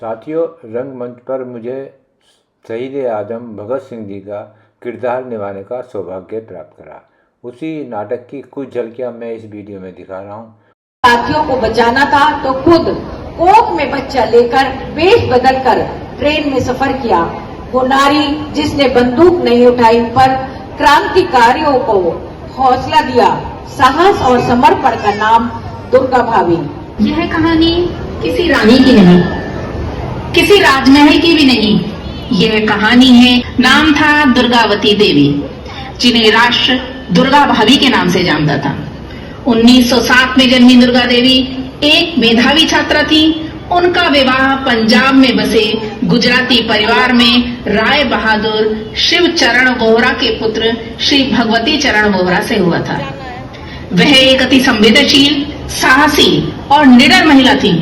साथियों, रंगमंच पर मुझे शहीद आजम भगत सिंह जी का किरदार निभाने का सौभाग्य प्राप्त करा। उसी नाटक की कुछ झलकियां मैं इस वीडियो में दिखा रहा हूँ। साथियों को बचाना था तो खुद कोख में बच्चा लेकर वेश बदल कर ट्रेन में सफर किया। वो नारी जिसने बंदूक नहीं उठाई पर क्रांतिकारियों को हौसला दिया। साहस और समर्पण का नाम दुर्गा भाभी। यह कहानी किसी रानी की नहीं, किसी राजमहल की भी नहीं। यह कहानी है, नाम था दुर्गावती देवी, जिन्हें राष्ट्र दुर्गा भाभी के नाम से जानता था। 1907 में जन्मी दुर्गा देवी एक मेधावी छात्रा थी। उनका विवाह पंजाब में बसे गुजराती परिवार में राय बहादुर शिव चरण वोहरा के पुत्र श्री भगवती चरण वोहरा से हुआ था। वह एक अति संवेदनशील, साहसी और निडर महिला थी।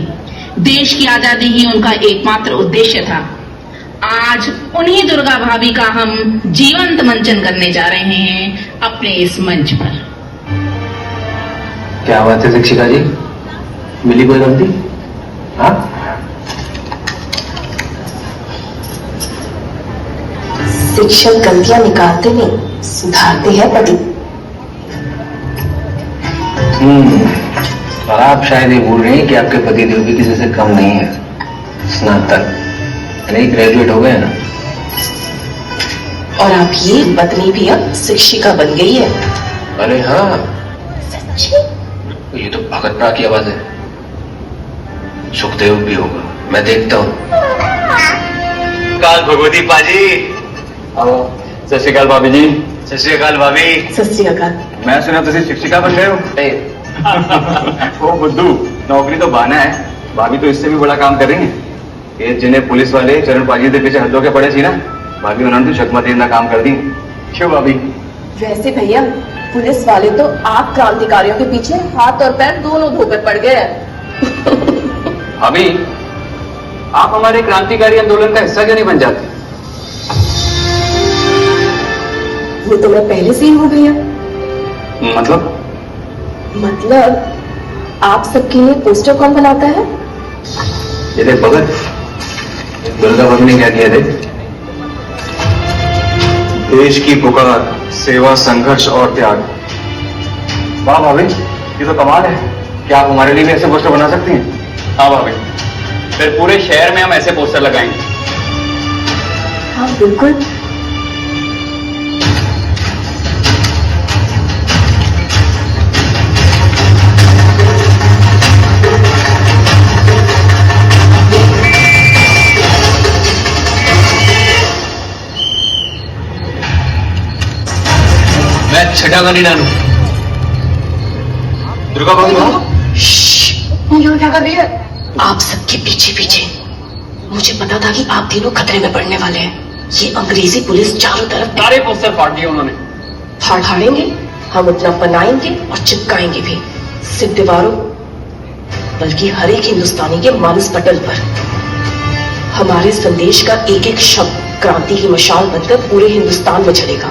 देश की आजादी ही उनका एकमात्र उद्देश्य था। आज उन्हीं दुर्गा भाभी का हम जीवंत मंचन करने जा रहे हैं अपने इस मंच पर। क्या बात है शिक्षिका जी, मिली कोई गलती? हाँ, शिक्षक गलतियां निकालते नहीं, सुधारते हैं पति। और आप शायद ये भूल रहे हैं कि आपके पतिदेव भी किसी से कम नहीं है। स्नातक यानी ग्रेजुएट हो गए ना। और आप ये पत्नी भी अब शिक्षिका बन गई है। अरे हाँ, ये तो भगत प्रा की आवाज है। सुखदेव भी होगा, मैं देखता हूँ। काल भगवती पाजी। सत श्री अकाल भाभी जी। सत श्री अकाल भाभी। सत श्री अकाल। मैं सुना तुम शिक्षिका बन गए हो। ओ बुद्धू, नौकरी तो बहाना है, भाभी तो इससे भी बड़ा काम कर रही है। ये जिन्हें पुलिस वाले चरण पाजी के पीछे हद के पड़े थी ना, भाभी उन्होंने तो चकमती ना काम कर दी। क्यों भाभी? वैसे भैया, पुलिस वाले तो आप क्रांतिकारियों के पीछे हाथ और पैर दोनों धोकर पड़ गए हैं। भाभी, आप हमारे क्रांतिकारी आंदोलन का हिस्सा क्यों नहीं बन जाते? वो तो मैं पहले से ही हूँ भैया। मतलब आप सबके लिए पोस्टर कौन बनाता है? ये देख भगत, दुर्गा भाभी ने क्या किया? देख, देश की पुकार, सेवा, संघर्ष और त्याग। वाह भाभी, ये तो कमाल है। क्या आप हमारे लिए भी ऐसे पोस्टर बना सकती हैं? हाँ भाभी, फिर पूरे शहर में हम ऐसे पोस्टर लगाएंगे। हाँ बिल्कुल। मैं छटागा नहीं डालू। दुर्गा भाभी, क्या कर रही है? आप सबके पीछे पीछे। मुझे पता था कि आप तीनों खतरे में पड़ने वाले हैं। ये अंग्रेजी पुलिस चारों तरफ सारे पोस्टर फाड़ दिए उन्होंने। फाड़ेंगे, हम उतना बनाएंगे और चिपकाएंगे भी, सिर्फ दीवारों बल्कि हर एक हिंदुस्तानी के मानस पटल पर। हमारे संदेश का एक एक शब्द क्रांति की मशाल बनकर पूरे हिंदुस्तान में चलेगा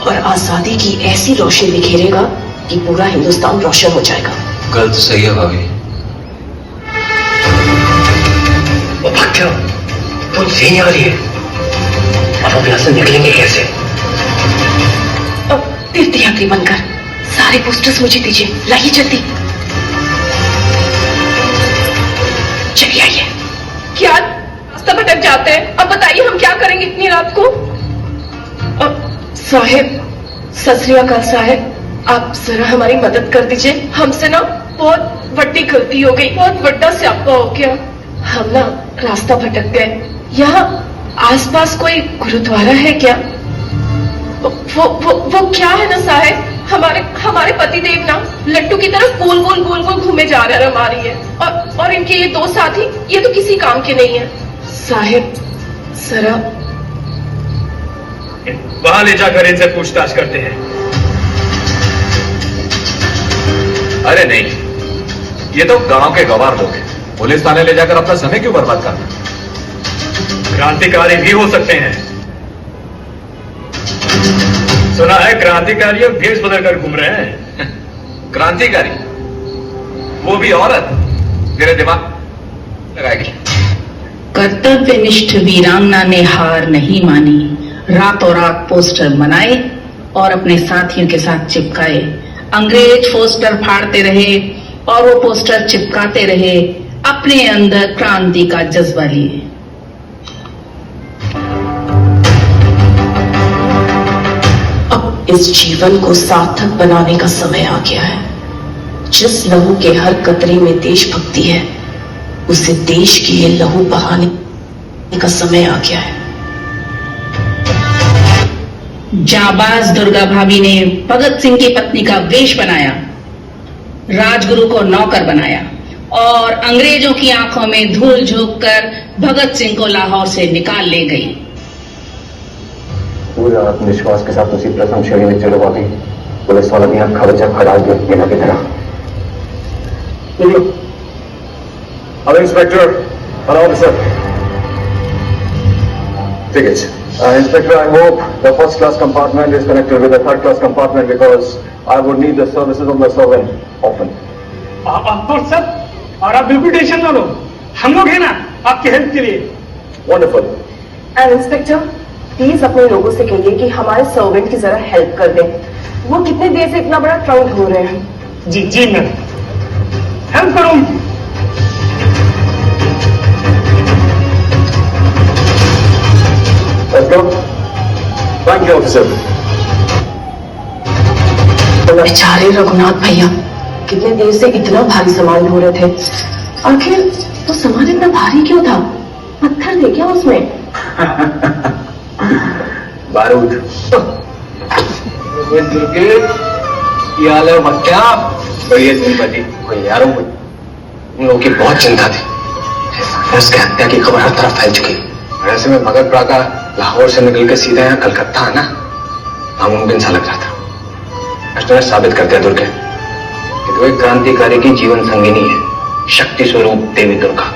और आजादी की ऐसी रोशनी बिखेरेगा कि पूरा हिंदुस्तान रोशन हो जाएगा। गलत सही है भाभी। तुम यहीं आ रही है, अब हम यहाँ से निकलेंगे कैसे? अब तीर्थयात्री बनकर सारे पोस्टर्स मुझे दीजिए, लाइए जल्दी। चलिए आइए। क्या रास्ता भटक जाते हैं? अब बताइए हम क्या करेंगे इतनी रात को? साहेब, सत श्री अकाल साहेब, आप जरा हमारी मदद कर दीजिए। हमसे ना बहुत बड़ी गलती हो गई, बहुत बड़ा स्यापा हो गया। हम ना रास्ता भटक गए। यहाँ आसपास कोई गुरुद्वारा है क्या? वो क्या है ना साहेब, हमारे पतिदेव ना लट्टू की तरफ गोल गोल घूमे जा रही है और इनके ये दो साथी, ये तो किसी काम के नहीं है। साहेब जरा वहां ले जाकर इनसे पूछताछ करते हैं। अरे नहीं, ये तो गांव के गवार लोग हैं। पुलिस थाने ले जाकर अपना समय क्यों बर्बाद करना? क्रांतिकारी भी हो सकते हैं। सुना है क्रांतिकारी अब भेष बदल कर घूम रहे हैं। क्रांतिकारी, वो भी औरत? तेरे दिमाग लगाएगी। कर्तव्यनिष्ठ वीरांगना ने हार नहीं मानी, रातों रात पोस्टर बनाए और अपने साथियों के साथ चिपकाए। अंग्रेज पोस्टर फाड़ते रहे और वो पोस्टर चिपकाते रहे, अपने अंदर क्रांति का जज्बा लिए। अब इस जीवन को सार्थक बनाने का समय आ गया है। जिस लहू के हर कतरे में देशभक्ति है, उसे देश के लिए लहू बहाने का समय आ गया है। जाबाज दुर्गा भाभी ने भगत सिंह की पत्नी का वेश बनाया, राजगुरु को नौकर बनाया और अंग्रेजों की आंखों में धूल झोंककर भगत सिंह को लाहौर से निकाल ले गई। पूरे आत्मविश्वास के साथ उसी प्रथम श्रेणी में चलो भाभी। पुलिस वाला भी आंखा बचा खड़ा दिया बिना की तरह। अब इंस्पेक्टर और ऑफिसर, ठीक है inspector, I hope the first class compartment is connected with the third class compartment because I would need the services of my servant often. तो सर, और आप बिल्कुल टेंशन ना लो, हम लोग हैं ना आपकी हेल्प के लिए। Wonderful. एंड इंस्पेक्टर, प्लीज अपने लोगों से कहिए कि हमारे सर्वेंट की जरा हेल्प कर दें। वो कितने देर से इतना बड़ा क्राउड हो रहे हैं। जी जी मैं हेल्प करूंगी। Let's go. Thank you, officer. बेचारे रघुनाथ भैया कितने देर से इतना भारी सामान ढो रहे थे। आखिर वो सामान इतना भारी क्यों था? पत्थर थे क्या उसमें? बारूद। ये हाल है बच्चा। बढ़िया श्रीमती, कोई यारों को उन लोगों की बहुत चिंता थी। उसकी हत्या की खबर हर तरफ फैल चुकी। ऐसे में भगत का लाहौर से निकल के सीधा यहाँ कलकत्ता आना नामुमकिन सा लग रहा था। ने साबित कर दिया दुर्गा कि वो एक क्रांतिकारी की जीवन संगिनी है, शक्ति स्वरूप देवी दुर्गा।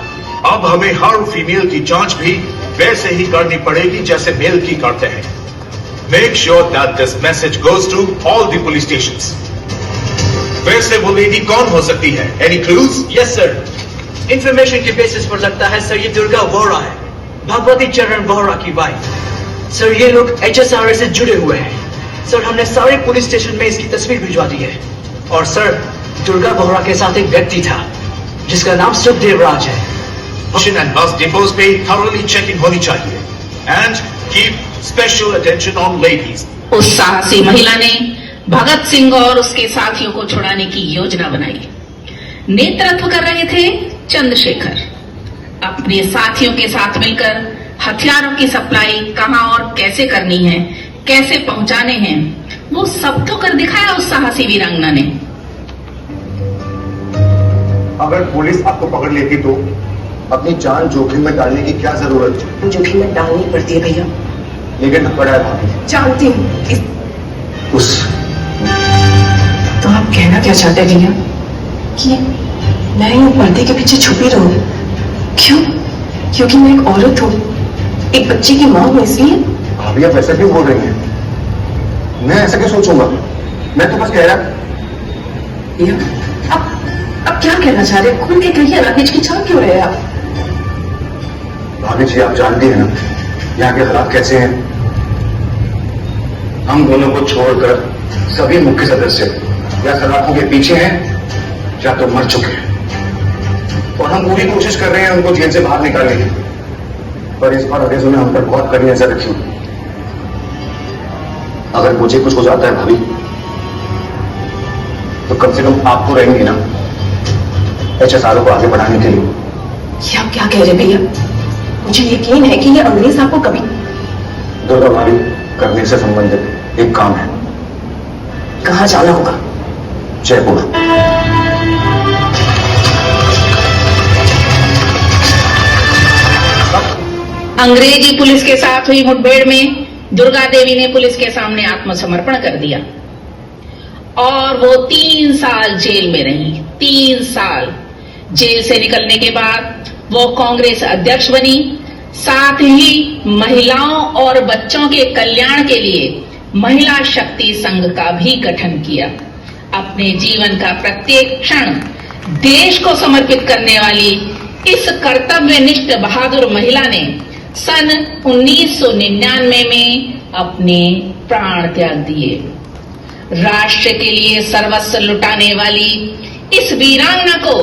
अब हमें हर फीमेल की जांच भी वैसे ही करनी पड़ेगी जैसे मेल की करते हैं। Make sure that this message goes to all the police stations. वैसे वो लेडी कौन हो सकती है? Any clues? Yes sir, information के बेसिस पर लगता है सर ये दुर्गा वोहरा है, भगवती चरण वोहरा की वाइफ। सर ये लोग HSRA से जुड़े हुए हैं। सर हमने सारे पुलिस स्टेशन में इसकी तस्वीर भिजवा दी है। और सर दुर्गा वोहरा के साथ एक व्यक्ति था जिसका नाम सुखदेव राज है। एंड बस डिपोज पे थॉरली चेकिंग होनी चाहिए and keep special attention on ladies. उस साहसी महिला ने भगत सिंह और उसके साथियों को छुड़ाने की योजना बनाई। नेतृत्व कर रहे थे चंद्रशेखर। अपने साथियों के साथ मिलकर हथियारों की सप्लाई कहां और कैसे करनी है, कैसे पहुंचाने हैं, वो सब तो कर दिखाया उस साहसी वीरांगना ने। अगर पुलिस आपको पकड़ लेती तो अपनी जान जोखिम में डालने की क्या जरूरत है? जोखिम में डालनी पड़ती है भैया। लेकिन पड़ा है भाभी। जानती हूँ। उस तो आप कहना क्या चाहते हैं भैया कि मैं यूं पर्दे के पीछे छुपी रहूं? क्यों? क्योंकि मैं एक औरत हूँ, एक बच्चे की माँ हूँ, इसलिए। भाभी आप ऐसा क्यों बोल रही हैं? मैं ऐसा क्यों सोचूंगा? मैं तो बस कह रहा। भैया अब क्या कहना चाह रहे हैं? खुल के कहिए ना, हिचकिचा क्यों रहे आप? भाभी जी आप जानती हैं ना यहाँ के हालात कैसे हैं। हम दोनों को छोड़कर सभी मुख्य सदस्य या सलाखों के पीछे हैं या तो मर चुके हैं और हम पूरी कोशिश कर रहे हैं उनको जेल से बाहर निकालने की। पर इस बार अंग्रेजों ने हम पर बहुत कड़ी नजर रखी। अगर मुझे कुछ हो जाता है भाभी तो कम से कम आप तो रहेंगी ना HSRO को आगे बढ़ाने के लिए। ये आप क्या कह रहे भैया? मुझे यकीन है कि ये अंग्रेज आपको कभी। दुर्गा भाभी करने से संबंधित एक काम है। कहाँ जाना होगा? जयपुर। अंग्रेजी पुलिस के साथ हुई मुठभेड़ में दुर्गा देवी ने पुलिस के सामने आत्मसमर्पण कर दिया और वो 3 साल जेल में रही। 3 साल जेल से निकलने के बाद वो कांग्रेस अध्यक्ष बनी। साथ ही महिलाओं और बच्चों के कल्याण के लिए महिला शक्ति संघ का भी गठन किया। अपने जीवन का प्रत्येक क्षण देश को समर्पित करने वाली इस कर्तव्यनिष्ठ बहादुर महिला ने सन 1999 में अपने प्राण त्याग दिए। राष्ट्र के लिए सर्वस्व लुटाने वाली इस वीरांगना को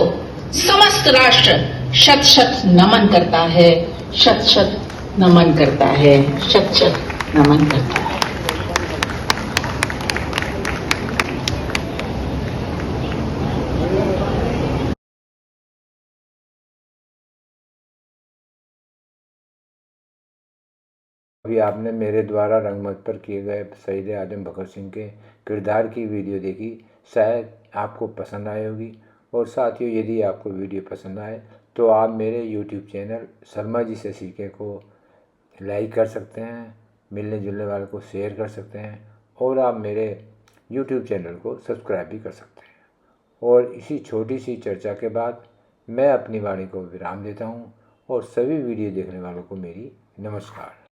समस्त राष्ट्र शत शत नमन करता है, शत शत नमन करता है, शत शत नमन करता है। अभी आपने मेरे द्वारा रंगमंच पर किए गए शहीद आजम भगत सिंह के किरदार की वीडियो देखी, शायद आपको पसंद आई होगी। और साथियों, यदि आपको वीडियो पसंद आए तो आप मेरे YouTube चैनल शर्मा जी से सीखे को लाइक कर सकते हैं, मिलने जुलने वालों को शेयर कर सकते हैं और आप मेरे YouTube चैनल को सब्सक्राइब भी कर सकते हैं। और इसी छोटी सी चर्चा के बाद मैं अपनी वाणी को विराम देता हूँ और सभी वीडियो देखने वालों को मेरी नमस्कार।